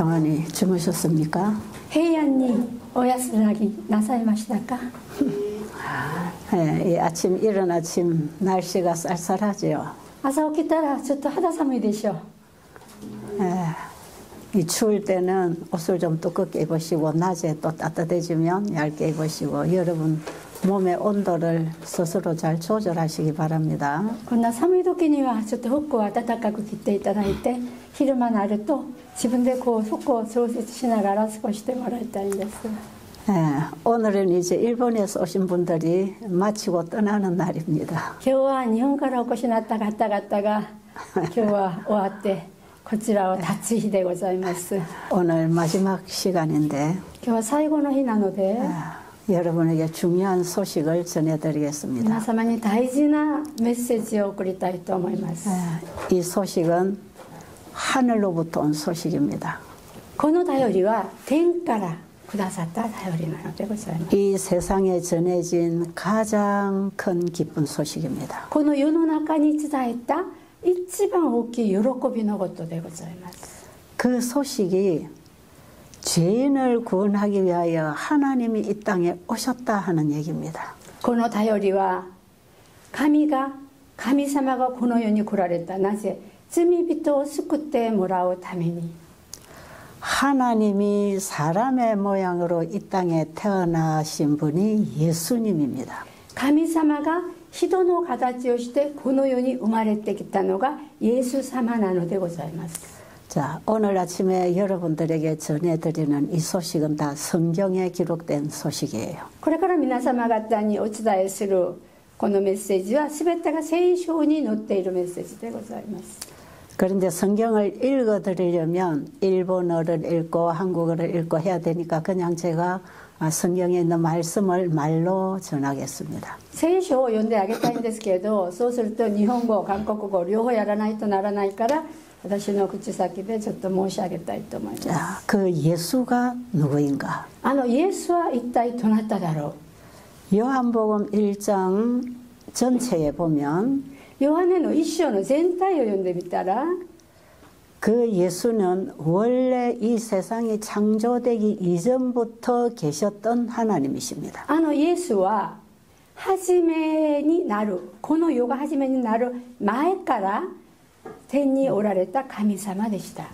평안히 주무셨습니까? 平安にお安らぎなさいましたか？ 이 아침 이른 아침 날씨가 쌀쌀하죠. 朝起きたらちょっと肌寒いでしょう。 이 추울 때는 옷을 좀 두껍게 입으시고 낮에 또 따뜻해지면 얇게 입으시고 여러분 몸의 온도를 스스로 잘 조절하시기 바랍니다. こんな寒い時にはちょっと服を暖かく着ていただいて、昼間になると自分でこう服を調節しながら過ごしてもらいたいんです。 오늘은 이제 일본에서 오신 분들이 마치고 떠나는 날입니다. 今日は日本からお越しになった方々が今日は終わってこちらを立つ日でございます。 오늘 마지막 시간인데 今日は最後の日なので、 여러분에게 중요한 소식을 전해드리겠습니다. 皆様に大事なメッセージを送りたいと思います。 이 소식은 하늘로부터 온 소식입니다. この便りは天からくださった便りなのでございます。 이 세상에 전해진 가장 큰 기쁜 소식입니다. この世の中に伝えた一番大きい喜びのことでございます。 그 소식이 죄인을 구원하기 위하여 하나님이 이 땅에 오셨다 하는 얘기입니다. この便りは神様がこの世に来られた。なぜ罪人を救ってもらうために。 하나님이 사람의 모양으로 이 땅에 태어나신 분이 예수님입니다. 神様が人の形をしてこの世に生まれてきたのがイエス様なのでございます。 자, 오늘 아침에 여러분들에게 전해드리는 이 소식은 다 성경에 기록된 소식이에요. これから皆様方にお伝えするこのメッセージは全てが聖書に載っているメッセージでございます。 그런데 성경을 읽어드리려면 일본어를 읽고 한국어를 읽고 해야 되니까 그냥 제가 성경에 있는 말씀을 말로 전하겠습니다. 聖書を読んであげたいんですけれど、そうすると日本語韓国語両方やらないとならないから私の口先でちょっと申し上げたいと思います。 자, 그 예수가 누구인가? イエスは一体どなただろう。 요한복음 1장 전체에 보면 ヨハネの一章の全体を読んでみたら、 그 예수는 원래 이 세상이 창조되기 이전부터 계셨던 하나님이십니다. イエスは初めになる、この世が初めになる前から天におられた神様でした。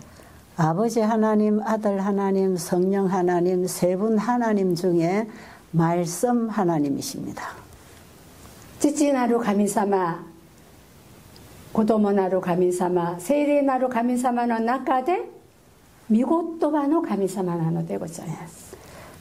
아버지 하나님, 아들 하나님, 성령 하나님, 세 분 하나님 중에 말씀 하나님이십니다. 父なる神様、子供なる神様、聖霊なる神様の中で御言葉の神様なのでございます。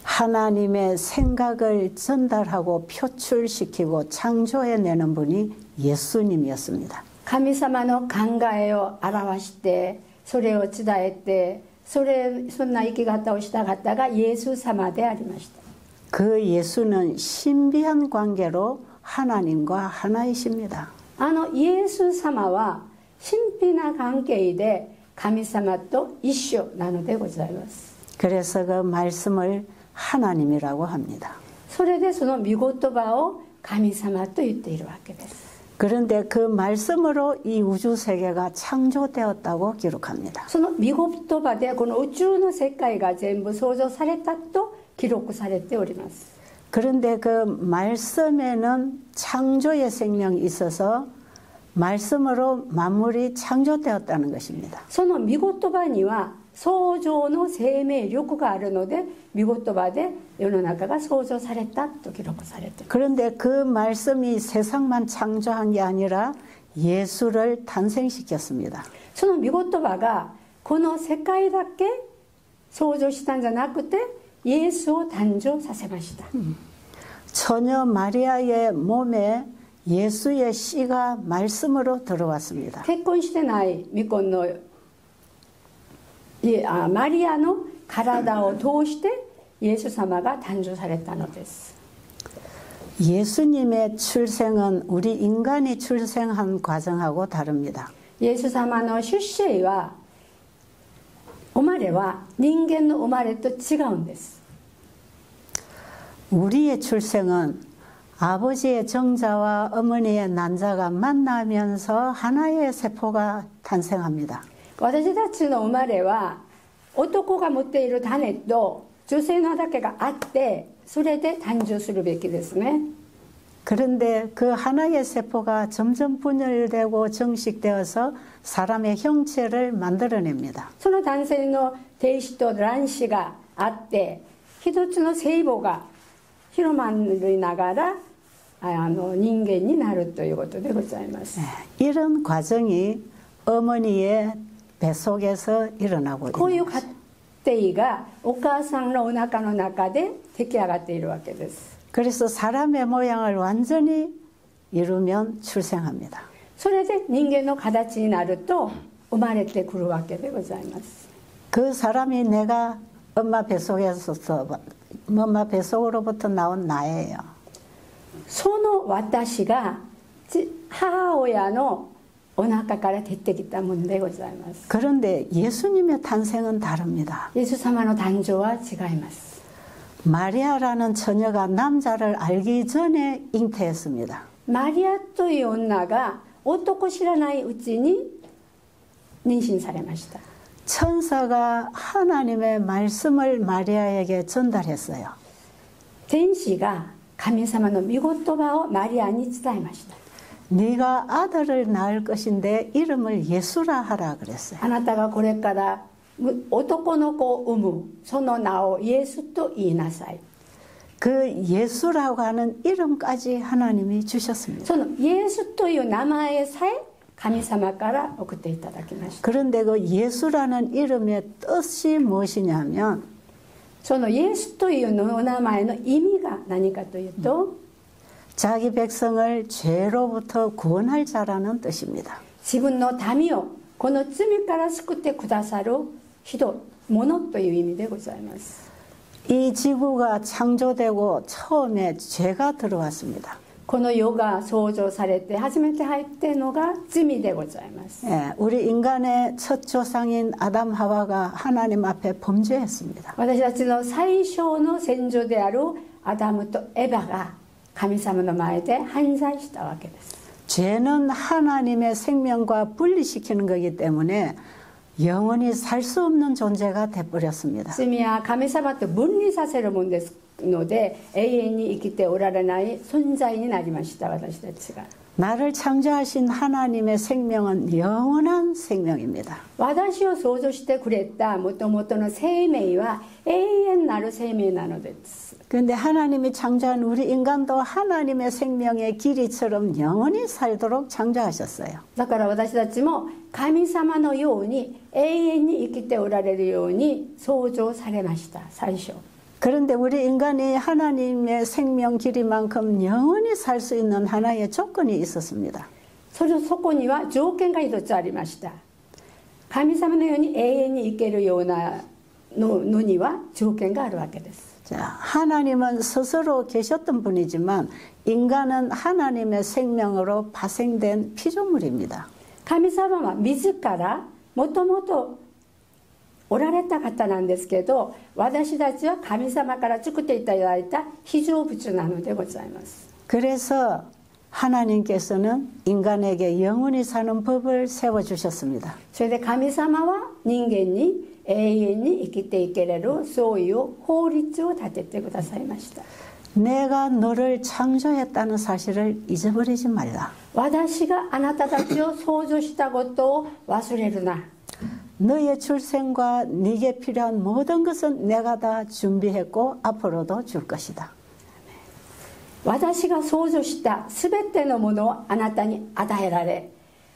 하나님의 생각을 전달하고 표출시키고 창조해내는 분이 예수님이었습니다. 神様の考えを表してそれを伝えてそんな生き方をした方がイエス様でありました。 그 예수는 신비한 관계로 하나님과 하나이십니다. イエス様は神秘な関係で神様と一緒なのでございます。 그래서 그 말씀을 하나님이라고 합니다. それでその御言葉を神様と言っているわけです。 그런데 그 말씀으로 이 우주 세계가 창조되었다고 기록합니다. その御言葉でこの宇宙の世界が全部創造されたと記録されております。 그런데 그 말씀에는 창조의 생명이 있어서 말씀으로 만물이 창조되었다는 것입니다. その御言葉には創造の生命力があるので御言葉で世の中が創造されたと記録されています。 그런데 그 말씀이 세상만 창조한 게 아니라 예수를 탄생시켰습니다. その御言葉がこの世界だけ創造したんじゃなくてイエスを誕生させました。 처녀 마리아의 몸에 예수의 씨가 말씀으로 들어왔습니다. 結婚してない未婚のマリアの体を通してイエス様が誕生されたのです。 예수님의 출생은 우리 인간이 출생한 과정하고 다릅니다. イエス様の出生は生まれは人間の生まれと違うんです。 우리의 출생은 아버지의 정자와 어머니의 난자가 만나면서 하나의 세포가 탄생합니다. 私たちの生まれは男が持っている種と女性の畑があって、それで誕生するべきですね。 그런데 그 하나의 세포가 점점 분열되고 정식되어서 사람의 형체를 만들어냅니다. その男性の精子と卵子があって、一つの細胞が広まりながら人間になるということでございます。 이런 과정이 어머니의 배 속에서 일어나고 こういう 있는 過程がお母さんのお腹の中で出来上がっているわけです。 그래서 사람의 모양을 완전히 이루면 출생합니다. それで人間の形になると生まれてくるわけでございます。 그 사람이 내가 엄마 뱃속으로부터 나온 나예요. その私が母親のお腹から出てきたものでございます。 그런데 예수님의 탄생은 다릅니다. イエス様の誕生は違います。 마리아라는 처녀가 남자를 알기 전에 잉태했습니다. マリアという女が男を知らないうちに妊娠されました。 천사가 하나님의 말씀을 마리아에게 전달했어요. 天使が神様の御言葉をマリアに伝えました。 네가 아들을 낳을 것인데 이름을 예수라 하라 그랬어요. あなたがこれから男の子を産む、その名をイエスと言いなさい。 그 예수라고 하는 이름까지 하나님이 주셨습니다. そのイエスという名前さえ神様から送っていただきました。 그런데 그 예수라는 이름의 뜻이 무엇이냐면 そのイエスというお名前の意味が何かというと、 자기 백성을 죄로부터 구원할 자라는 뜻입니다. 自分の民をこの罪から救ってくださる人、者という意味でございます。 이 지구가 창조되고 처음에 죄가 들어왔습니다. この世が創造されて初めて入っているのが罪でございます。 예, 우리 인간의 첫 조상인 아담 하와가 하나님 앞에 범죄했습니다. 私たちの最小の先祖であるアダムとエバが神様の前で犯罪したわけです。 죄는 하나님의 생명과 분리시키는 거기 때문에 영원히 살 수 없는 존재가 돼버렸습니다. 罪は神様と分離させるものですので、永遠に生きておられない存在になりました。私たちが 나를 창조하신 하나님의 생명은 영원한 생명입니다. 私を創造してくれたもともとの生命は永遠なる生命なのです。 그런데 하나님이 창조한 우리 인간도 하나님의 생명의 길이처럼 영원히 살도록 창조하셨어요. だから私たちも神様のように永遠に生きておられるように創造されました。最初 그런데 우리 인간이 하나님의 생명 길이만큼 영원히 살 수 있는 하나의 조건이 있었습니다. そこには条件が一つありました。神様のように永遠に生けるようなのには条件があるわけです。 자, 하나님은 스스로 계셨던 분이지만 인간은 하나님의 생명으로 파생된 피조물입니다. 神様は自らもともとおられた方なんですけど、私たちは神様から作っていただいた被造物なのでございます。 그래서 하나님께서는 인간에게 영원히 사는 법을 세워주셨습니다. それで神様は人間に永遠に生きていけれるそういう法律を立ててくださいました。 내가 너를 창조했다는 사실을 잊어버리지 말라. 私があなたたちを創造したことを忘れるな。 너의 출생과 네게 필요한 모든 것은 내가 다 준비했고 앞으로도 줄 것이다. 私が創造したすべてのものをあなたに与えられ、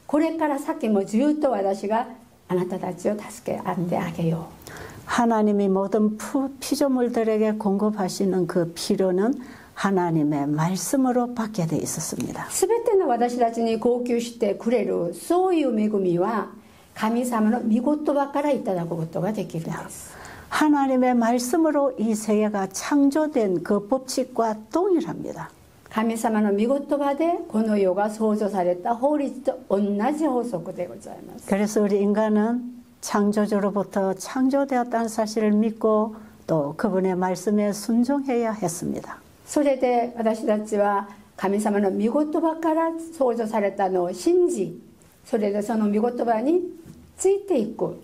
これから先もずっと私があなたたちを助け合ってあげよう。 하나님이 모든 피조물들에게 공급하시는 그 필요는 하나님의 말씀으로 받게 돼 있었습니다. すべての私たちに供給してくれるそういう恵みは神様の御言葉からいただくことができるんです。 하나님의 말씀으로 이 세계가 창조된 그 법칙과 동일합니다. 神様の御言葉でこの世が創造された法律と同じ法則でございます。 그래서 우리 인간은 창조주로부터 창조되었다는 사실을 믿고 또 그분의 말씀에 순종해야 했습니다. それで私たちは神様の御言葉から創造されたのを信じ、それでその御言葉についていく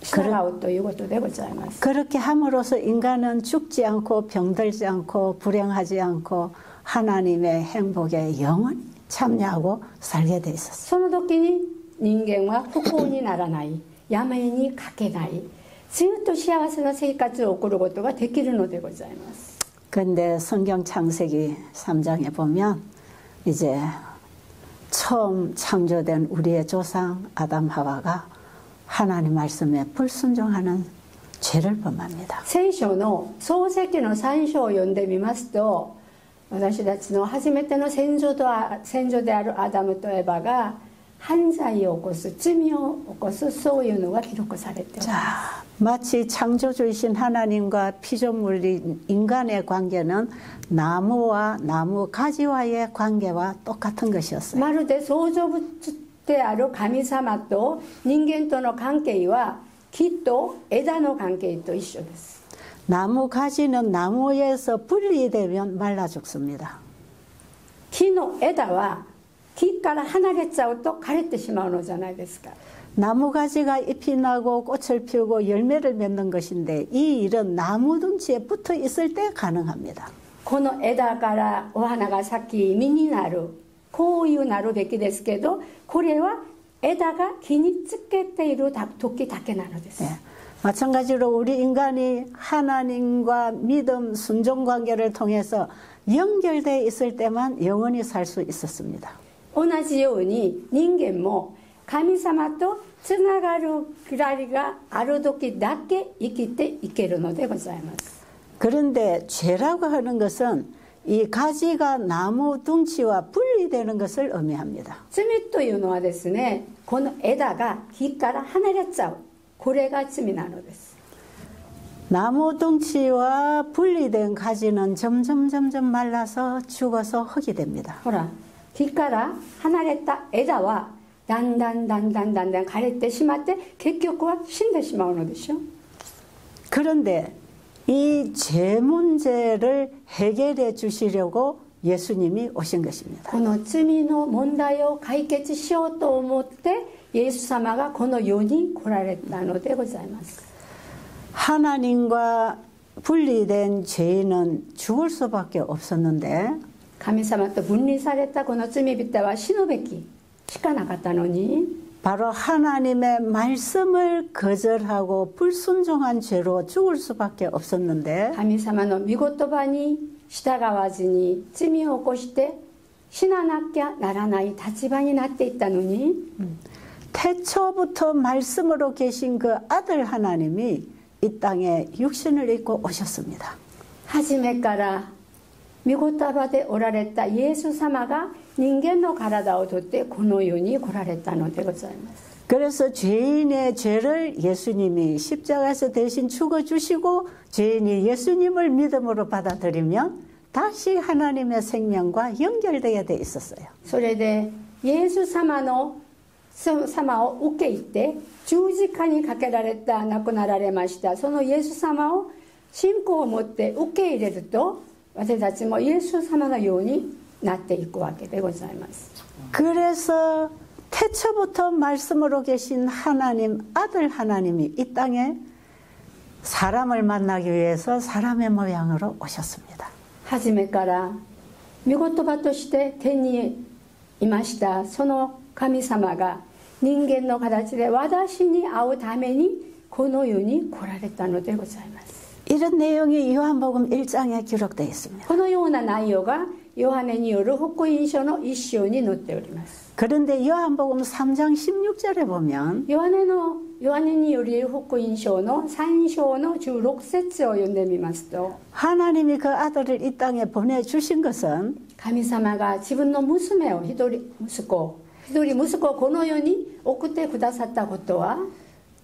従うということでございます。 그렇게 함으로써 인간은 죽지 않고 병들지 않고 불행하지 않고 하나님의 행복에 영원히 참여하고 살게 돼 있었어요. その時に人間は不幸にならない、病にかけない、ずっと幸せな生活を送ることができるのでございます。 근데 성경 창세기 3장에 보면 이제 처음 창조된 우리의 조상 아담 하와가 하나님 말씀에 불순종하는 죄를 범합니다. 聖書の創世記の3章を読んでみますと、私たちの初めての先祖であるアダムとエバが犯罪を起こす、罪を起こす、そういうのが記録されています。 자, 마치 창조주이신 하나님과 피조물인 인간의 관계는 나무와 나무 가지와의 관계와 똑같은 것이었어요. まるで創造物である神様と人間との関係は木と枝の関係と一緒です。 나무 가지는 나무에서 분리되면 말라 죽습니다. 木の枝は木から離れちゃうと枯れてしまうのじゃないですか。 나무 가지가 잎이 나고 꽃을 피우고 열매를 맺는 것인데 이 일은 나무 둥지에 붙어 있을 때 가능합니다. この枝からお花が咲き実になる、こういうなるべきですけど、これは枝が木につけている時だけなのです。 네. 마찬가지로 우리 인간이 하나님과 믿음, 순종 관계를 통해서 연결되어 있을 때만 영원히 살 수 있었습니다. 同じように人間も神様とつながるくらいがある時だけ生きていけるのでございます。 그런데 죄라고 하는 것은 이 가지가 나무 둥치와 분리되는 것을 의미합니다. 罪というのはですね、この枝が木から離れちゃう、これが罪なのです。 나무 둥치와 분리된 가지는 점점 말라서 죽어서 흙이 됩니다. ほら、木から離れた枝はだんだん枯れてしまって結局は死んでしまうのでしょ。 그런데 이 죄 문제를 해결해 주시려고 예수님이 오신 것입니다. この罪の問題を解決しようと思ってイエス様がこの世に来られたのでございます。 하나님과 분리된 죄인은 죽을 수밖에 없었는데 神様と分離されたこの罪人は死ぬべきしかなかったのに、 바로 하나님의 말씀을 거절하고 불순종한 죄로 죽을 수밖에 없었는데 神様の御言葉に従わずに罪を起こして死ななきゃならない立場になっていったのに、 태초부터 말씀으로 계신 그 아들 하나님이 이 땅에 육신을 입고 오셨습니다. 初めから御言葉でおられたイエス様が人間の体をとってこの世に来られたのでございます。 그래서 죄인의 죄를 예수님이 십자가에서 대신 죽어주시고 죄인이 예수님을 믿음으로 받아들이면 다시 하나님의 생명과 연결되게 돼 있었어요. それでイエス様を受け入って十字架にかけられた、亡くなられました。そのイエス様を信仰を持って受け入れると、私たちもイエス様のようになっていくわけでございます。 그래서 태초부터 말씀으로 계신 하나님, 아들 하나님이 이 땅에 사람을 만나기 위해서 사람의 모양으로 오셨습니다. 初めから御言葉として天にいましたその神様が人間の形で私に会うためにこの世に来られたのでございます。 이런 내용이 요한복음 1장에 기록되어 있습니다. このような内容がヨハネによる福音書の一章に載っております。 그런데 요한복음 3장 16절에 보면 ヨハネによる福音書の3章の16節を読んでみますと、 하나님이 그 아들을 이 땅에 보내주신 것은 神様が自分の娘を一人息子をこの世に送ってくださったことは、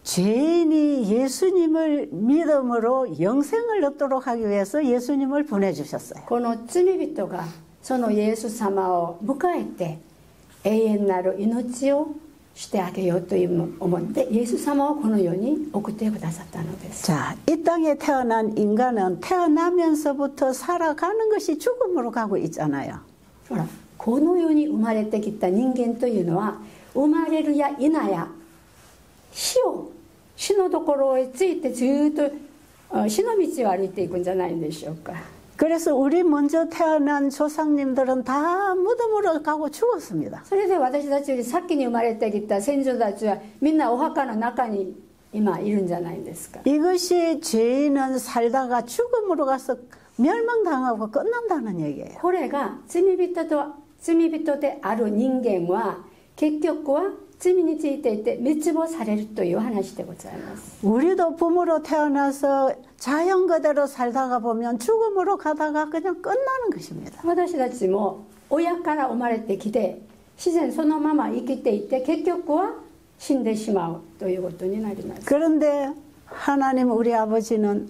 죄인이 예수님을 믿음으로 영생을 얻도록 하기 위해서 예수님을 보내주셨어요. この罪人がそのイエス様を迎えて永遠なる命をしてあげようと思ってイエス様をこの世に送ってくださったのです。 자, 이 땅에 태어난 인간은 태어나면서부터 살아가는 것이 죽음으로 가고 있잖아요. ほら、この世に生まれてきた人間というのは生まれるや否や死を死のところへついてずっと死の道を歩いていくんじゃないんでしょうか。 그래서 우리 먼저 태어난 조상님들은 다 무덤으로 가고 죽었습니다. それで私たちより先に生まれてきた先祖たちはみんなお墓の中に今いるんじゃないんですか。 이것이 죄인은 살다가 죽음으로 가서 멸망당하고 끝난다는 얘기예요. これが罪人である人間は結局は罪についていて滅亡されるという話でございます。 우리도 부모로 태어나서 자연 그대로 살다가 보면 죽음으로 가다가 그냥 끝나는 것입니다. 私たちも親から生まれてきて自然そのまま生きていて結局は死んでしまうということになります。 그런데 하나님 우리 아버지는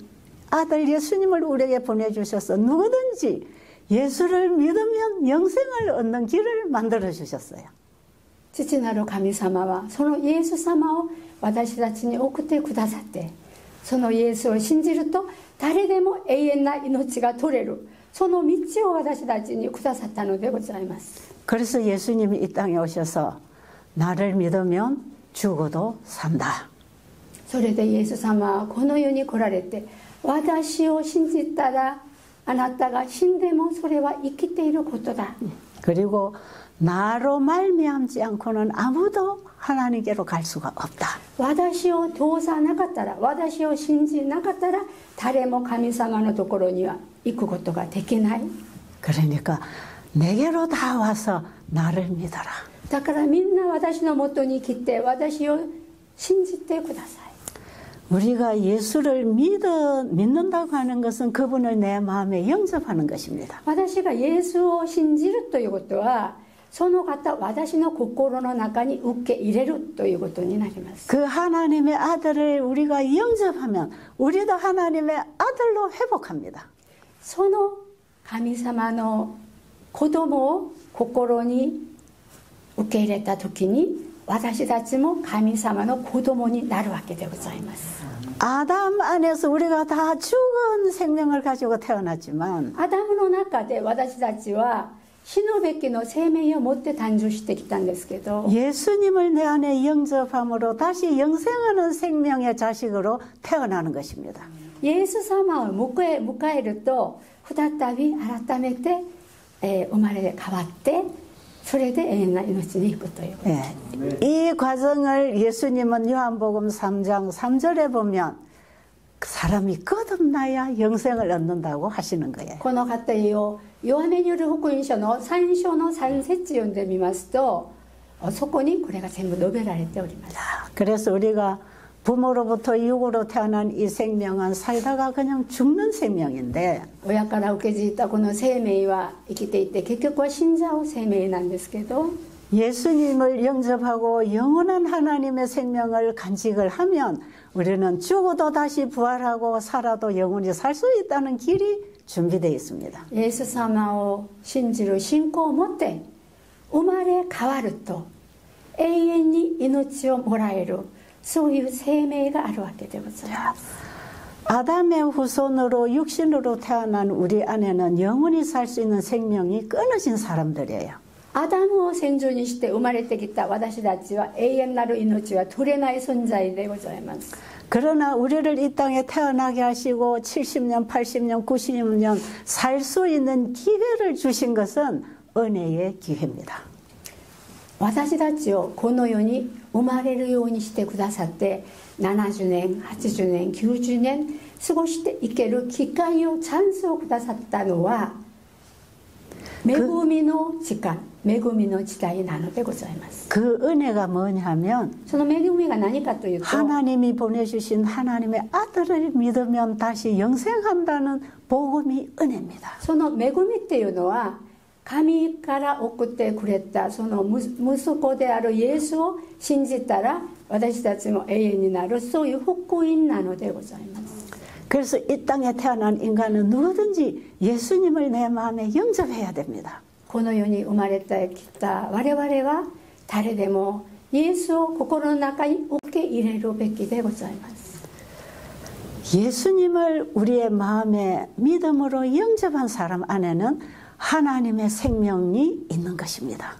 아들 예수님을 우리에게 보내주셔서 누구든지 예수를 믿으면 영생을 얻는 길을 만들어 주셨어요. 父なる神様はそのイエス様を私たちに送ってくださって、そのイエスを信じると誰でも永遠な命が取れる、その道を私たちにくださったのでございます。 그래서 예수님이 이 땅에 오셔서 나를 믿으면 죽어도 산다. それでイエス様はこの世に来られて、私を信じたらあなたが死んでもそれは生きていることだ。 그리고 나로 말미암지 않고는 아무도 하나님께로 갈 수가 없다. 私を通さなかったら、私を信じなかったら誰も神様のところには行くことができない。 그러니까 내게로 다 와서 나를 믿어라. だからみんな私のもとに来て私を信じてください。 우리가 예수를 믿는다고 하는 것은 그분을 내 마음에 영접하는 것입니다. 私がイエスを信じるということは、その方私の心の中に受け入れるということになります。 그 하나님의 아들을 우리가 영접하면 우리도 하나님의 아들로 회복합니다. その神様の子供を心に受け入れた時に私たちも神様の子供になるわけでございます。 아담 안에서 우리가 다 죽은 생명을 가지고 태어났지만 アダムの中で私たちは死ぬべきの生命を持って誕生してきたんですけど、 예수님을 내 안에 영접함으로 다시 영생하는 생명의 자식으로 태어나는 것입니다. イエス様を迎えると再び改めて、生まれ変わってそれで永遠な命に行くという、 이 과정을 예수님은 요한복음 3장 3절에 보면 사람이 거듭나야 영생을 얻는다고 하시는 거예요. この過程をヨハネによる福音書の3章の3節読んでみますと、そこにこれが全部述べられております。 그래서 우리가 부모로부터 육으로 태어난 이 생명은 살다가 그냥 죽는 생명인데, 親から受け継いだこの生命は生きていて結局は死んじゃう生命なんですけど、 예수님을 영접하고 영원한 하나님의 생명을 간직을 하면 우리는 죽어도 다시 부활하고 살아도 영원히 살 수 있다는 길이 준비되어 있습니다. イエス様を信じる信仰を持って生まれ変わると永遠に命をもらえる、そういう生命があるわけでございます。 아담의 후손으로 육신으로 태어난 우리 안에는 영원히 살 수 있는 생명이 끊어진 사람들이에요. アダムを先祖にして生まれてきた私たちは永遠なる命は取れない存在でございます。 그러나 우리를 이 땅에 태어나게 하시고 70년, 80년, 90년 살 수 있는 기회를 주신 것은 은혜의 기회입니다. 私たちをこの世に生まれるようにしてくださって70年、80年、90年過ごしていける機会をチャンスをくださったのは恵みの時間、恵みの時代なのでございます。 그 은혜가 뭐냐면 その恵みが何かというと 하나님이 보내주신 하나님의 아들을 믿으면 다시 영생한다는 복음이 은혜입니다. その恵みっていうのは神から送ってくれたその息子であるイエスを信じたら私たちも永遠になる、そういう福音なのでございます。 그래서 이 땅에 태어난 인간은 누구든지 예수님을 내 마음에 영접해야 됩니다. この世に生まれてきた我々は誰でもイエスを心の中に受け入れるべきでございます。 예수님을 우리의 마음에 믿음으로 영접한 사람 안에는 하나님의 생명이 있는 것입니다.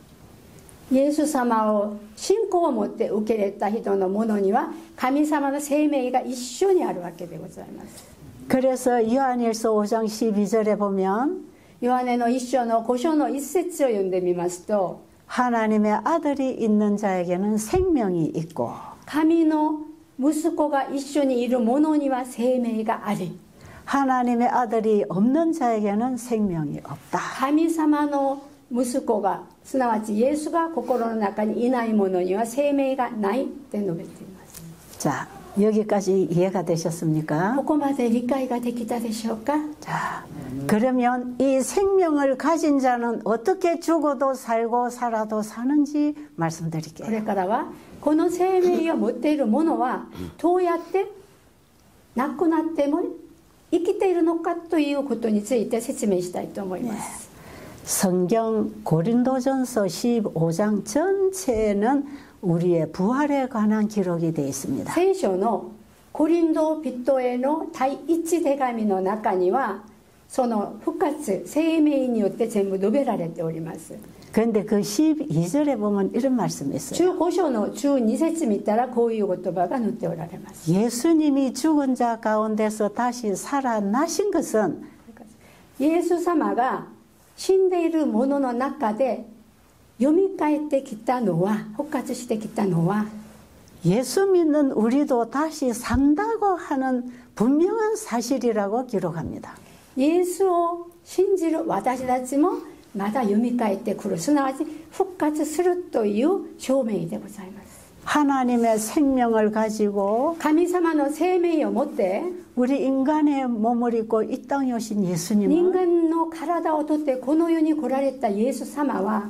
イエス様を信仰を持って受け入れた人のものには神様の生命が一緒にあるわけでございます。 그래서 요한일서 5장 12절에 보면 ヨハネの一章の5章の一節を読んでみますと 하나님의 아들이 있는 자에게는 생명이 있고 神の息子が一緒にいる者には生命があり 하나님의 아들이 없는 자에게는 생명이 없다. 神様の息子がすなわちイエスが心の中にいない者には生命がないって述べています。 자, 여기까지 이해가 되셨습니까? ここまで理解ができたでしょうか。 자, 그러면 이 생명을 가진 자는 어떻게 죽어도 살고 살아도 사는지 こ 말씀드릴게요. れからはこの生命を持っている者はどうやって亡くなっても生きているのかということについて説明したいと思います。 성경 고린도전서 15장 전체에는 우리의 부활에 관한 기록이 되어 있습니다. 聖書のコリンド人への第一手紙の中にはその復活生命によって全部述べられております。 그런데 그 12절에 보면 이런 말씀이 있어요. 15章の12節見たらこういう言葉が載っておられます。 예수님이 죽은 자 가운데서 다시 살아나신 것은 イエス様が死んでいる者の中で蘇ってきたのは復活してきたのは 예수 믿는 우리도 다시 산다고 하는 분명한 사실이라고 기록합니다. イエスを信じる私たちもまだ蘇ってくるすなわち復活するという証明でございます。 하나님의 생명을 가지고 神様の生命を持って 우리 인간의 몸을 입고 이 땅에 오신 人 예수님은 間の体をとってこの世に来られたイエス様は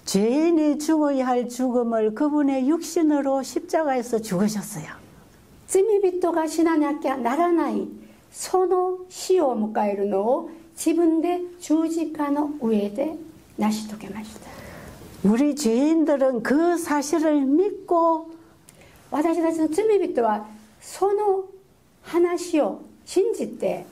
죄인이 죽어야 할 죽음을 그분의 육신으로 십자가에서 죽으셨어요. 罪人が死ななきゃならないその死を迎えるのを自分で十字架の上で成し遂げました。 우리 죄인들은 그 사실을 믿고 私たちの罪人はその話を信じて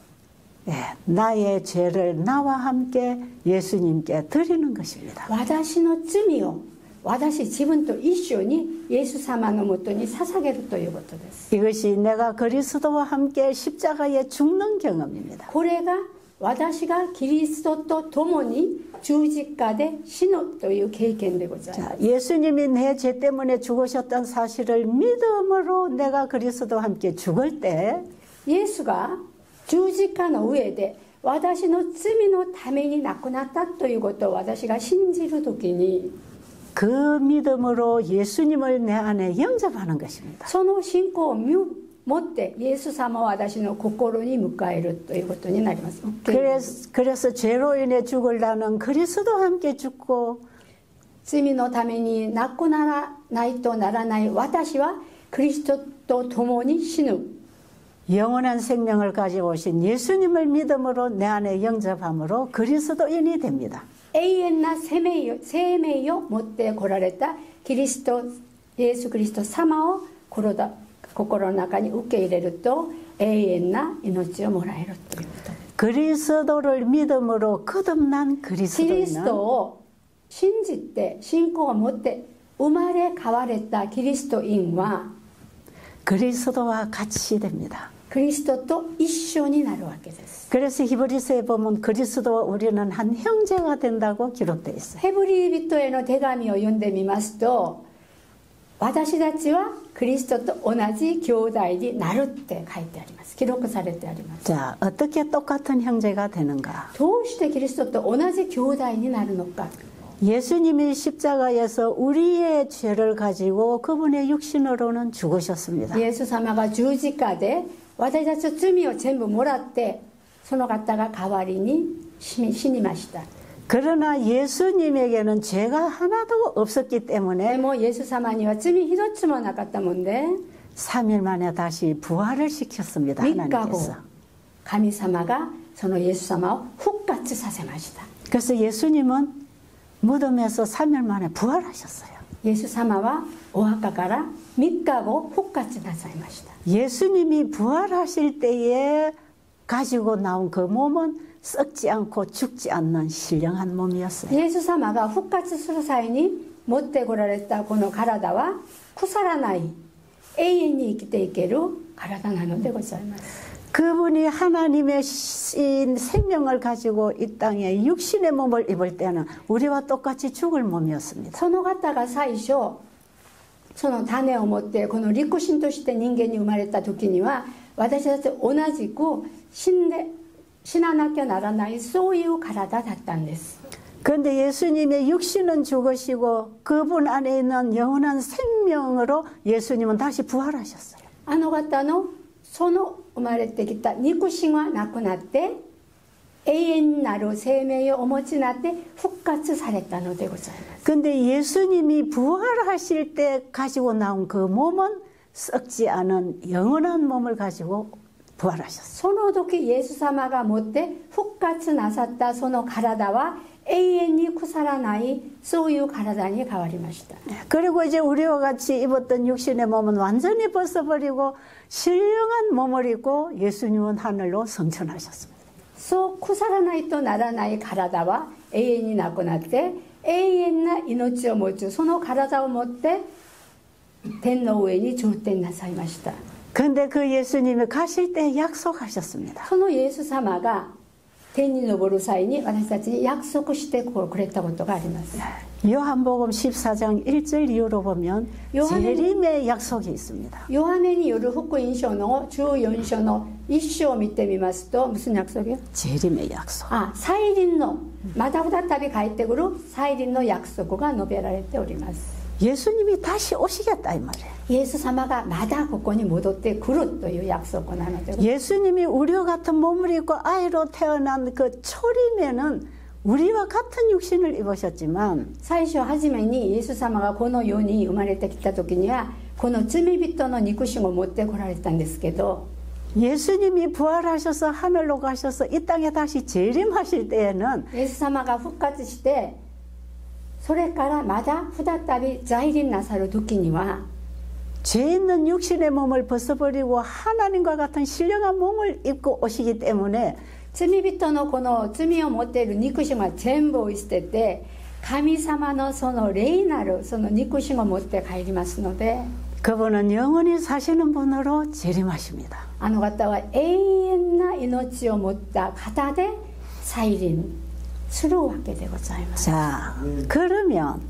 나의 죄를 나와 함께 예수님께 드리는 것입니다. 私の罪を私自分と一緒にイエス様のもとに捧げるということです。 이것이 내가 그리스도와 함께 십자가에 죽는 경험입니다. これが私がキリストと共に十字架で死ぬという経験でございます。 자, 예수님이 내 죄 때문에 죽으셨던 사실을 믿음으로 내가 그리스도와 함께 죽을 때 イエスが十字架の上で私の罪のために亡くなったということを私が信じるときに 그 믿음으로 예수님을 내 안에 영접하는 것입니다. その信仰を持ってイエス様を私の心に迎えるということになります。 그래서 죄로 인해 죽을 나는 그리스도와 함께 죽고 罪のために亡くならないとならない私はキリストと共に死ぬ 영원한 생명을 가지고 오신 예수님을 믿음으로 내 안에 영접함으로 그리스도인이 됩니다. 永遠な生命を持ってこられたキリストイエス・キリスト様を心の中に受け入れると永遠な命をもらえるということです。 그리스도를 믿음으로 거듭난 キリスト 그리스도인은 を信じて信仰を持って生まれ変われたキリスト員は 그리스도와 같이 됩니다. キリストと一緒になるわけです。 그래서 히브리서에 보면 그리스도와 우리는 한 형제가 된다고 기록되어 있어요. ヘブリ人への手紙を読んでみますと私たちはキリストと同じ兄弟になるって書いてあります。記録されてあります。 자, 어떻게 똑같은 형제가 되는가? どうしてキリストと同じ兄弟になるのか。 예수님이 십자가에서 우리의 죄를 가지고 그분의 육신으로는 죽으셨습니다. イエス様が十字架で私たちの罪を全部もらってその方が代わりに死にました。 그러나 예수님에게는 죄가 하나도 없었기 で 때문에 もイエス様には罪一つもなかったもんで 3일 만에 다시 부활을 시켰습니다. 3日後 하나님께서. 神様がそのイエス様を復活させました。 그래서 예수님은 무덤에서 3일 만에 부활하셨어요. イエス様はお墓から3日後復活なさいました。 예수님이 부활하실 때에 가지고 나온 그 몸은 썩지 않고 죽지 않는 신령한 몸이었어요. イエス様が復活する際に持ってこられたこの体は腐らない永遠に生きていける体なのでございます。 그분이 하나님의 생명을 가지고 이 땅에 육신의 몸을 입을 때는 우리와 똑같이 죽을 몸이었습니다. その方が最初その種を持ってこの陸神として人間に生まれた時には私たちと同じく死ななきゃならないそういう体だったんです。 그런데 예수님의 육신은 죽으시고 그분 안에 있는 영원한 생명으로 예수님은 다시 부활하셨어요. あの方のその生まれてきた肉身はなくなって永遠なる生命をお持ちになって復活されたのでございます。 근데 예수님이 부활하실 때 가지고 나온 그 몸은 썩지 않은 영원한 몸을 가지고 부활하셨어요. その時イエス様が持って復活なさったその体は永遠に腐らないそういう体に変わりました。 그리고 이제 우리와 같이 입었던 육신의 몸은 완전히 벗어버리고 신령한 몸을 입고 예수님은 하늘로 승천하셨습니다. そう腐らないとならない体は永遠になくなって永遠な命を持つその体を持って天の上に頂点なさいました。 근데 그 예수님이 가실 때 약속하셨습니다. そのイエス様が天に昇る際に私たちに約束してくれたことがあります。 요한복음 14장 1절 이후로 보면 재림의 약속이 있습니다. ヨハネによる福音書の14章の1章を見てみますと무슨 약속이요? 재림의 약속. 再臨のまた再び帰ってくる再臨の約束が述べられております。 예수님이 다시 오시겠다 이 말이에요. イエス様がまだここに戻ってくるという約束なので 예수님이 우리와 같은 몸을 입고 아이로 태어난 그 초림에는 우리와 같은 육신을 입으셨지만 最初初めにイエス様がこの世に生まれてきた時にはこの罪人の肉身を持ってこられたんですけど 예수님이 부활하셔서 하늘로 가셔서 이 땅에 다시 재림하실 때에는 イエス様が復活してそれからまだ再び在臨なさる時には 죄 있는 육신의 몸을 벗어버리고 하나님과 같은 신령한 몸을 입고 오시기 때문에 罪人のこの罪を持っている肉身は全部を捨てて神様のその霊なるその肉身を持って帰りますので 그분은 영원히 사시는 분으로 재림하십니다. あの方は永遠な命を持った方で再臨するわけでございます。 자, 그러면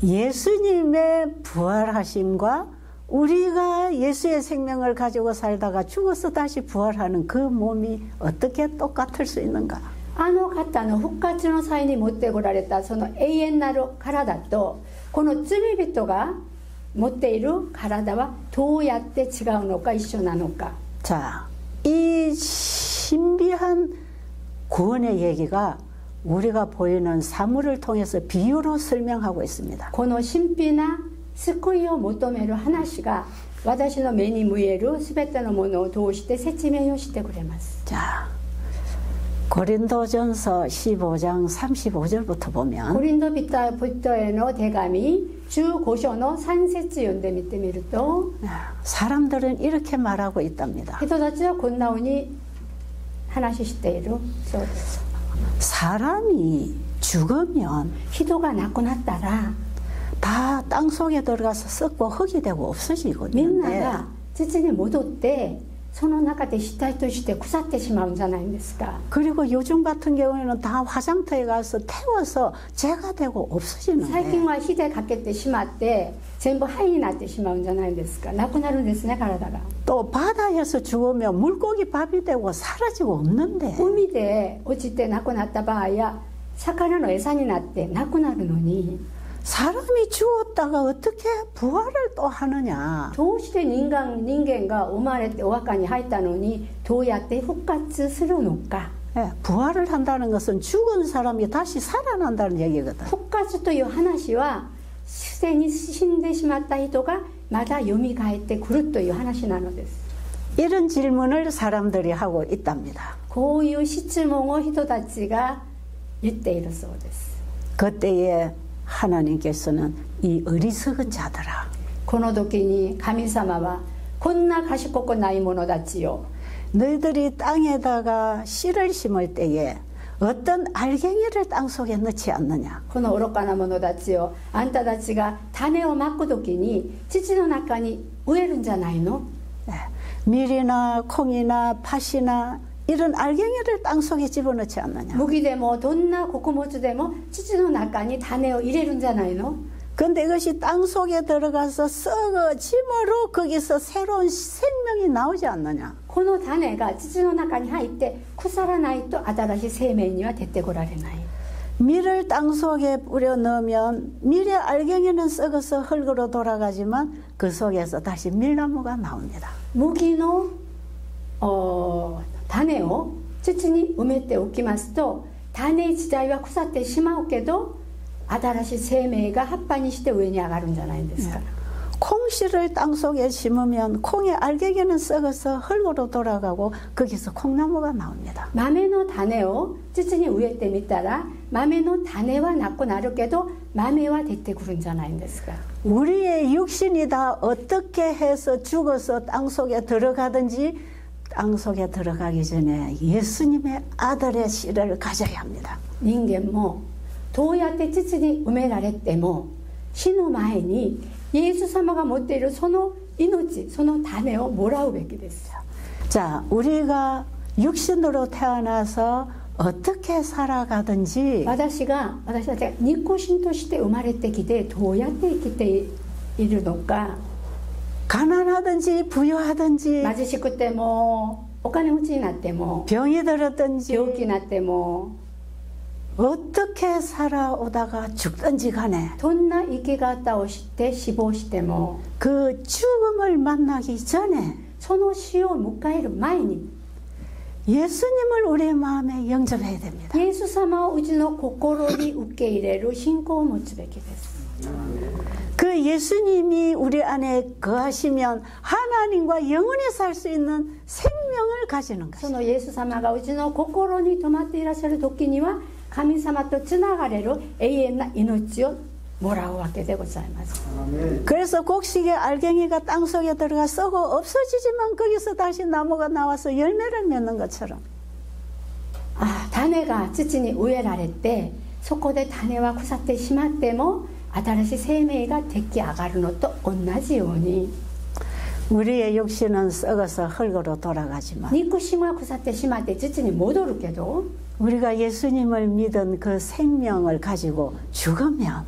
예수님의 부활하심과 우리가 예수의 생명을 가지고 살다가 죽어서 다시 부활하는 그 몸이 어떻게 똑같을 수 있는가? あの方の復活の際に持ってこられたその永遠なる体とこの罪人が持っている体はどうやって違うのか一緒なのか 자, 이 신비한 구원의 얘기가 우리가 보이는 사물을 통해서 비유로 설명하고 있습니다. この神秘な救いを求める話が私の目に見えるすべてのものを通して説明をしてくれます。 자, 고린도전서 15장 35절부터 コ 보면 リント人への手紙15章の3節読んでみてみると 사람들은 이렇게 말하고 있답니다. 人たちはこんなふうに話しているそうです。 사람이 죽으면 人が亡くなったら 다 땅속에 들어가서 썩고 흙이 되고 みんな 없어지거든요. が土に戻ってその中で死体として腐ってしまうんじゃないんですか。 그리고 요즘 같은 경우에는 다 화장터에 가서 태워서 재가 되고 最近 없어지는데 は火でかけてしまって全部灰になってしまうんじゃないですか。なくなるんですね体が。 또 바다에서 죽으면 물고기 밥이 되고 사라지고 없는데 海で落ちて亡くなった場合や魚の餌になって亡くなるのに 사람이 죽었다가 어떻게 부활을 또 하느냐. どうして人間が生まれてお墓に入ったのにどうやって復活するのか。 예, 부활을 한다는 것은 죽은 사람이 다시 살아난다는 얘기거든. 復活という話はすでに死んでしまった人がまだ蘇ってくるという話なのです。 이런 질문을 사람들이 하고 있답니다. こういう質問を人たちが言っているそうです。 그때에 하나님께서는 이 어리석은 자들아, この時に神様はこんな賢くない者たちよ 너희들이 땅에다가 씨를 심을 때에 어떤 알갱이를 땅속에 넣지 않느냐. この愚かな者たちをあんたたちが種をまくときに土の中に植えるんじゃないの? 네. 밀이나 콩이나 팥이나 이런 알갱이를 땅속에 집어넣지 않느냐. 麦でもどんな穀物でも土の中に種を入れるんじゃないの? 근데 이것이 땅속에 들어가서 썩어짐으로 거기서 새로운 생명이 나오지 않느냐. この種が土の中に入って腐らないと新しい生命には出てこられない。 밀을 땅속에 뿌려 넣으면 밀의 알갱이는 썩어서 흙으로 돌아가지만 그 속에서 다시 밀나무가 나옵니다. 麦の種を土に埋めておきますと種自体は腐ってしまうけど新しい生命が葉っぱにして上に上がるんじゃないんですか。 콩씨를 땅속에 심으면 콩의 알갱이는 썩어서 흙으로 돌아가고 거기서 콩나무가 나옵니다. 豆の種を土に植えてみたら豆の種はなくなるけど豆は出てくるんじゃないんですか。 우리의 육신이 다 어떻게 해서 죽어서 땅속에 들어가든지 땅속에 들어가기 전에 예수님의 아들의 씨를 가져야 합니다. 人間もどうやって土に埋められても死ぬ前にイエス様が持っているその命、その種をもらうべきです。 자, 우리가 육신으로 태어나서 어떻게 살아가든지 私たちが肉身として生まれてきてどうやって生きているのか 가난하든지 부유하든지 貧しくてもお金持ちになっても 병이 들었든지 病気になっても 어떻게 살아오다가 죽든지 간에 どんな生き方をして死亡しても 그 죽음을 만나기 전에 その死を迎える前に 예수님을 우리의 마음에 영접해야 됩니다. イエス様をうちの心に受け入れる信仰を持つべきです。 그 예수님이 우리 안에 거하시면 하나님과 영원히 살 수 있는 생명을 가지는 そ 것입니다. のイエス様がうちの心に留まっていらっしゃる時には神様とつながれる永遠な命をもらうわけでございます。 그래서 곡식의 알갱이가 땅속에 들어가 썩어 없어지지만 거기서 다시 나무가 나와서 열매를 맺는 것처럼 種が土に植えられてそこで種は腐ってしまっても新しい生命が出来上がるのと同じように 우리의 육신은 썩어서 흙으로 돌아가지만 肉親は腐ってしまって土に戻るけど 우리가 예수님을 믿은 그 생명을 가지고 죽으면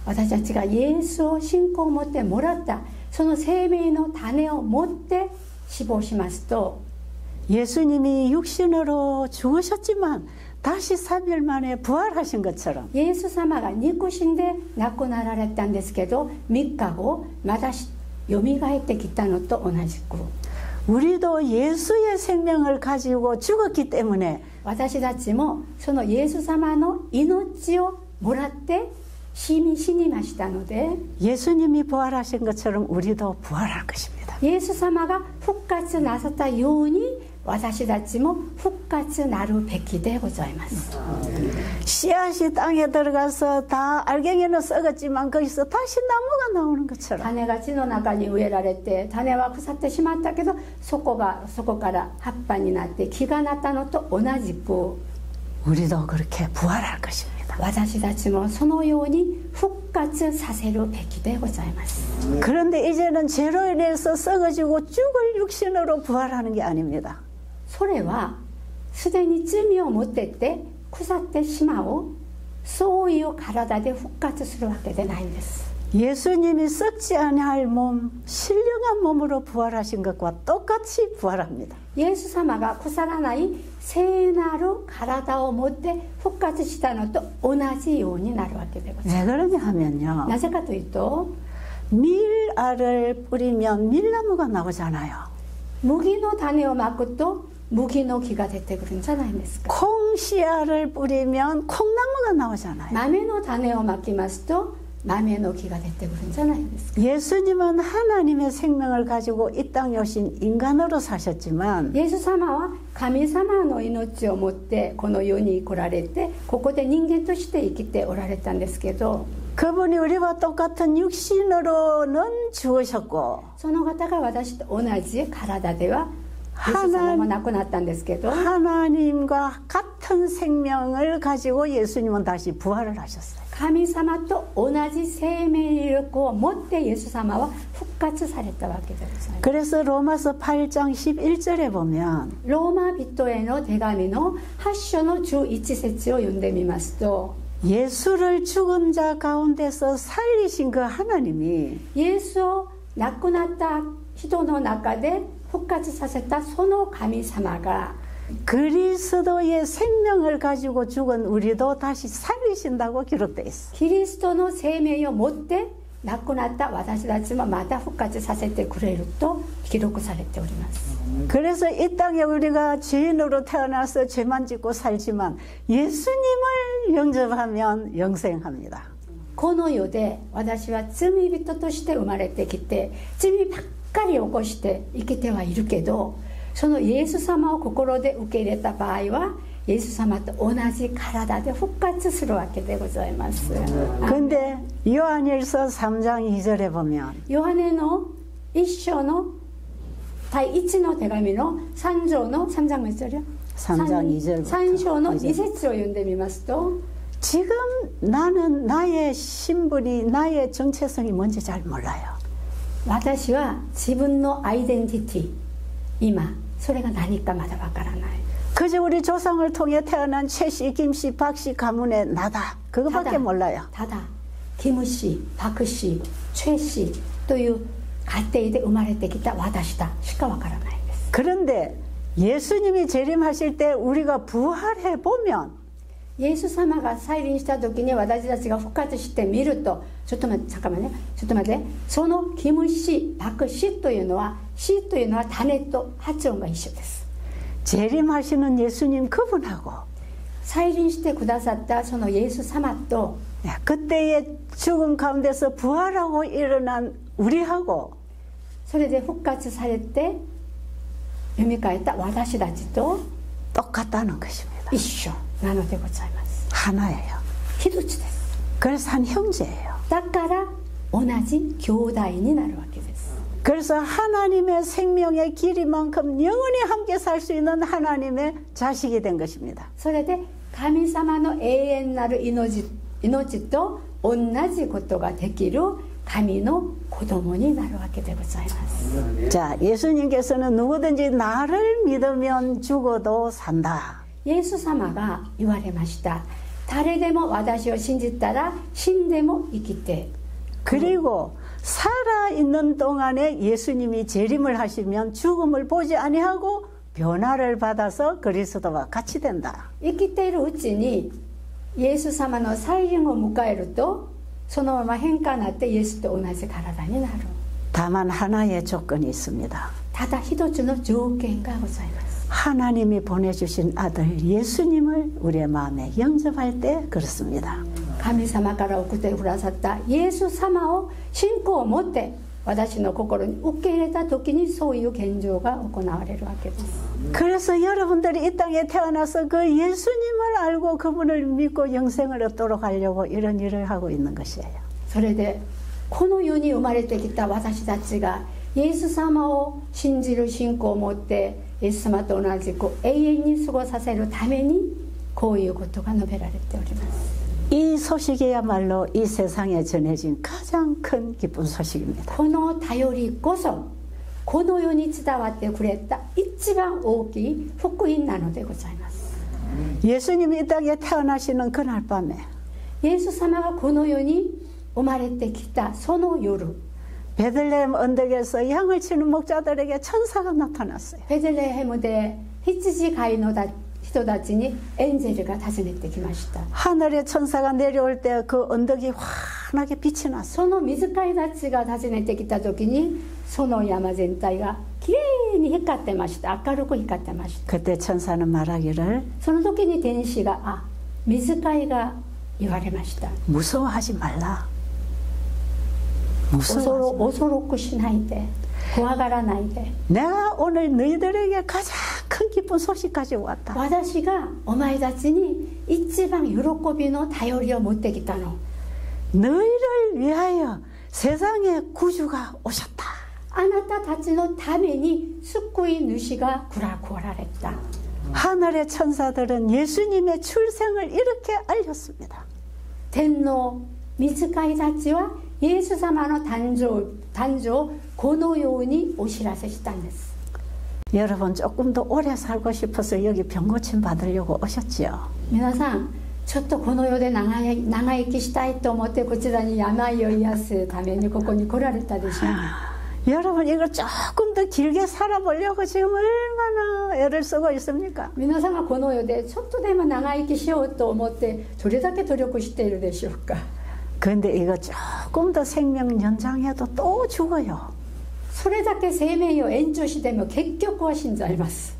私たちがイエスを信仰を持ってもらったその生命の種を持って死亡しますと 예수님이 육신으로 죽으셨지만 다시 3일 만에 부활하신 것처럼 イエス様が肉親で亡くなられたんですけど3日後またよみがえってきたのと同じく 우리도 예수의 생명을 가지고 죽었기 때문에 私たちもそのイエス様の命をもらって死にましたので 예수님이 부활하신 것처럼 우리도 부활할 것입니다. イエス様が復活なさったように私たちも復活なるべきでございます。 씨앗이 땅에 들어가서 다 알갱이는 썩었지만 거기서 다시 나무가 나오는 것처럼 種が地の中に植えられて種は腐ってしまったけどそこから葉っぱになって木がなったのと同じく 우리도 그렇게 부활할 것입니다. 私たちもそのように復活させるべきでございます。 그런데 이제는 죄로 인해서 썩어지고 죽을 육신으로 부활하는 게 아닙니다. それはすでに罪を持ってって腐ってしまうそういう体で復活するわけでないんです。 예수님이 썩지 아니할 몸, 신령한 몸으로 부활하신 것과 똑같이 부활합니다. イエス様が腐らない聖なる体を持って復活したのと同じようになるわけでございます。 왜 그러냐 하면요. なぜかというと 밀알을 뿌리면 밀나무가 나오잖아요. 麦の種をまくと麦の木が出てくるんじゃないんですか。 콩씨알을 뿌리면 콩나무가 나오잖아요. 豆の種をまきますと豆の木が出てくるんじゃないんですか。 예수님은 하나님의 생명을 가지고 이 땅에 오신 인간으로 사셨지만 イエス様は神様の命を持ってこの世に来られてここで人間として生きておられたんですけど 그분이 우리와 똑같은 육신으로는 죽으셨고 その方が私と同じ体では 예수様も亡くなったんですけど 하나님과 같은 생명을 가지고 예수님은 다시 부활을 하셨어요. 神様と同じ生命力を持ってイエス様は復活されたわけでございます。 그래서 로마서 8장 11절에 보면 ローマ人への手紙の8章の11節を読んでみますと 예수를 죽은 자 가운데서 살리신 그 하나님이 イエスを亡くなった人の中で復活させたその神様が 그리스도의 생명을 가지고 죽은 우리도 다시 살리신다고 기록되어 있어. キリストの生命を持って亡くなった私たちもまた復活させてくれると記録されております。 그래서 이 땅에 우리가 죄인으로 태어나서 죄만 짓고 살지만 예수님을 영접하면 영생합니다. この世で私は罪人として生まれてきて罪ばっかり起こして生きてはいるけどそのイエス様を心で受け入れた場合はイエス様と同じ体で復活するわけでございます。 근데 요한일서 3장 2절에 보면 ヨハネの一章の第一の手紙の3章の3章몇 절이요? 3장 2절부터 3章の2節を読んでみますと 지금 나는 나의 신분이 나의 정체성이 뭔지 잘 몰라요. 私は自分のアイデンティティ今それが何かまだわからない 그저 우리 조상을 통해 태어난 최씨, 김씨, 박씨 가문의 나다. 그거밖에 몰라요. ただキム氏、パク氏、チェ氏という家庭で生まれてきた私だしかわからないんです 그런데 예수님이 재림하실 때 우리가 부활해 보면 イエス様が再臨した時に私たちが復活してみるとちょっと待ってそのキム氏、パク氏というのは氏というのは種と発音が一緒です 재림하시는 예수님 그분하고 再臨してくださったそのイエス様と 그때의 죽음 가운데서 부활하고 일어난 우리하고 それで復活されて蘇った私たちと 똑같다는 것입니다. 一緒なのでございます 하나예요. 一つです 그래서 한 형제예요. だから同じ兄弟になるわけです 그래서 하나님의 생명의 길이만큼 영원히 함께 살 수 있는 하나님의 자식이 된 것입니다. それで神様の永遠なる命と同じことができる神の子供になるわけでございます 자, 예수님께서는 누구든지 나를 믿으면 죽어도 산다. イエス様が言われました誰でも私を信じたら死んでも生きて 그리고 살아있는 동안에 예수님이 재림을 하시면 죽음을 보지 아니하고 변화를 받아서 그리스도와 같이 된다. 生きているうちにイエス様の再臨を迎えるとそのまま変化になってイエスと同じ体になる 다만 하나의 조건이 있습니다. ただ一つの条件がございます 하나님이 보내주신 아들 예수님을 우리의 마음에 영접할 때 그렇습니다. 神様から送ってくださったイエス様を信仰を持って私の心に受け入れた時にそういう現状が行われるわけです 그래서 여러분들이 이 땅에 태어나서 그 예수님을 알고 그분을 믿고 영생을 얻도록 하려고 이런 일을 하고 있는 것이에요. それでこの世に生まれてきた私たちがイエス様を信じる信仰を持ってイエス様と同じく永遠に過ごさせるためにこういうことが述べられております 이 소식이야말로 이 세상에 전해진 가장 큰 기쁜 소식입니다. この頼りこそこの世に伝わってくれた一番大きい福音なのでございます 예수님이 이 땅에 태어나시는 그날 밤에 イエス様がこの世に生まれてきたその夜 베들레헴 언덕에서 양을 치는 목자들에게 천사가 나타났어요. ベデレヘムで羊飼いの人たちにエンゼルが訪ねてきました 하늘의 천사가 내려올 때 그 언덕이 환하게 빛이 났어요. その水飼いたちが訪ねてきた時にその山全体がきれいに光ってました明るく光ってました 그때 천사는 말하기를 その時に天使が水飼いが言われました 무서워하지 말라. 恐ろくしないで怖がらないで 내가 오늘 너희들에게 가장 큰 기쁜 소식 가지고 왔다. 私がお前たちに一番喜びの頼りを持ってきた 너희를 위하여 세상에 구주가 오셨다. あなたたちのために救い主が来られた。 하늘의 천사들은 예수님의 출생을 이렇게 알렸습니다. 天の御使いたちはイエス様の誕生をこのようにお知らせしたんです。 여러분 조금 더 오래 살고 싶어서 여기 병고침 받으려고 오셨지요? 皆さんちょっとこの世で長生きしたいと思ってこちらに病を癒すためにここに来られたでしょう。 여러분 이거 조금 더 길게 살아보려고 지금 얼마나 애를 쓰고 있습니까? 皆さんがこの世でちょっとでも長生きしようと思ってどれだけ努力しているでしょうか。 그런데 이거 조금 더 생명 연장해도 또 죽어요. それだけ生命を延長しても結局は死んじゃいます。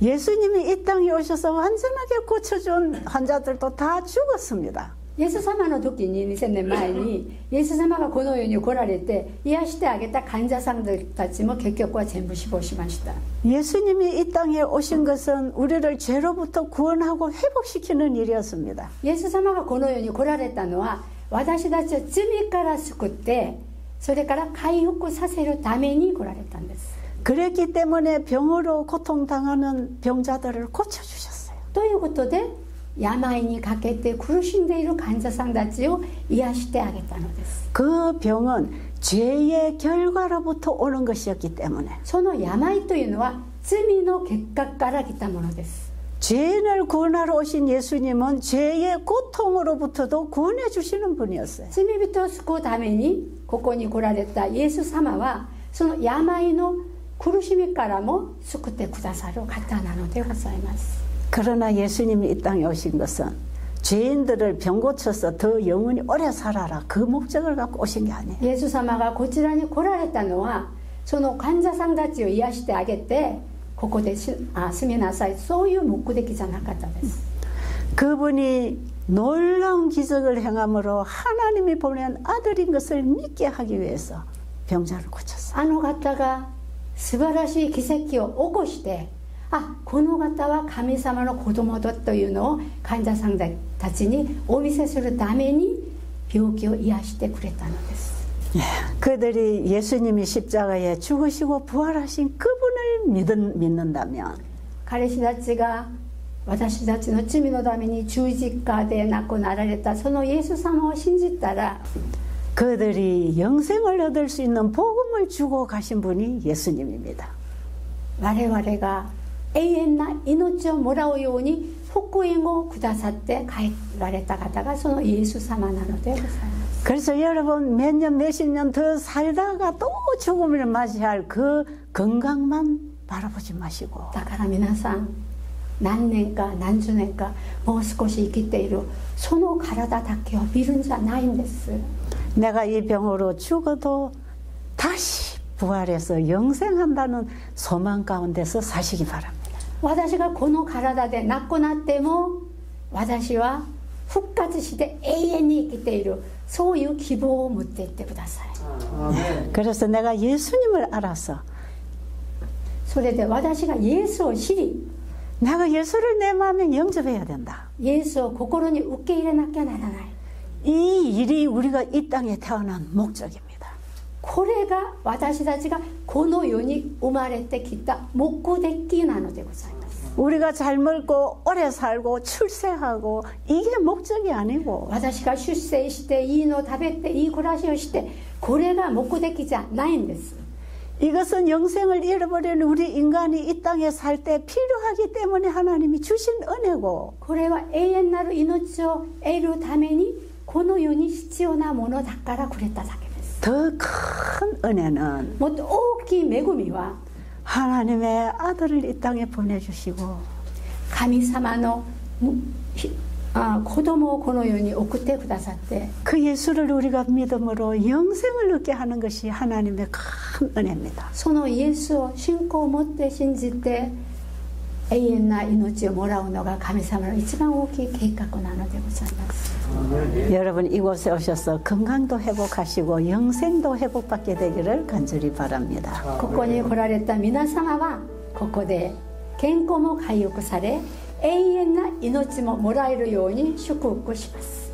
예수님이 이 땅에 오셔서 완전하게 고쳐준 환자들도 다 죽었습니다. イエス様の時に2000年前にイエス様がこの世に来られて癒してあげた患者さんたちも結局は全部死亡しました。 예수님이 이 땅에 오신 것은 우리를 죄로부터 구원하고 회복시키는 일이었습니다. イエス様がこの世に来られたのは私たちを罪から救ってそれから回復させるために来られたんです。 그랬기 때문에 병으로 고통당하는 병자들을 고쳐주셨어요. ということで病にかけて苦しんでいる患者さんたちを癒してあげたのです。 그 병은 죄의 결과로부터 오는 것이었기 때문에 その病というのは罪の結果から来たものです。 죄인을 구원하러 오신 예수님은 죄의 고통으로부터도 구원해 주시는 분이었어요. 罪人を救うためにここに来られたイエス様はその病の苦しみからも救ってくださる方なのでございます。 그러나 예수님이 이 땅에 오신 것은 죄인들을 병 고쳐서 더 영원히 오래 살아라 그 목적을 갖고 오신 게 아니에요. イエス様がこちらに来られたのはその患者さんたちを癒してあげてここで住みなさいそういう目的じゃなかったです。 그분이 놀라운 기적을 행함으로 하나님이 보낸 아들인 것을 믿게 하기 위해서 병자를 고쳤어요. あの方が素晴らしい奇跡を起こしてこの方は神様の子供だというのを患者さんたちにお見せするために病気を癒してくれたのです。 그들이 예수님이 십자가에 죽으시고 부활하신 그분을 믿는다면 彼氏たちが私たちの罪のために十字架で亡くなられたそのイエス様を信じたら 그들이 영생을 얻을 수 있는 복음을 주고 가신 분이 예수님입니다. 我々が永遠な命をもらうように福音をくださって帰られた方がそのイエス様なのでございます。 그래서 여러분 몇 년 몇십 년 더 살다가 또 죽음을 맞이할 그 건강만 바라보지 마시고 だから皆さん何年か何十年かもう少し生きているその体だけを見るんじゃないんです。 내가 이 병으로 죽어도 다시 부활해서 영생한다는 소망 가운데서 사시기 바랍니다. 私がこの体で亡くなっても私は復活して永遠に生きているそういう希望を持っていってください。 그래서 내가 예수님을 알아서 それで私がイエスを知り 내가 예수를 내 마음에 영접해야 된다. イエスを心に受け入れなきゃならない。 이 일이 우리가 이 땅에 태어난 목적입니다. これが私たちがこの世に生まれてきた目的なのでございます。 우리가 잘 먹고 오래 살고 출세하고 이게 목적이 아니고 私が出世していいのを食べていい暮らしをしてこれが目的じゃないんです。 이것은 영생을 잃어버린 우리 인간이 이 땅에 살 때 필요하기 때문에 하나님이 주신 은혜고 これは永遠なる命を得るためにこの世に必要なものだからくれただけです。 더 큰 은혜는 もっと大きい恵みは 하나님의 아들을 이 땅에 보내주시고 神様の子供をこの世に送ってくださって 그 예수를 우리가 믿음으로 영생을 얻게 하는 것이 하나님의 큰 은혜입니다. そのイエスを信仰を持って信じて永遠な命をもらうのが神様の一番大きい計画なのでございます。 여러분 이곳에 오셔서 건강도 회복하시고 영생도 회복받게 되기를 간절히 바랍니다. ここに来られた皆様はここで健康も回復され永遠な命ももらえるように祝福します。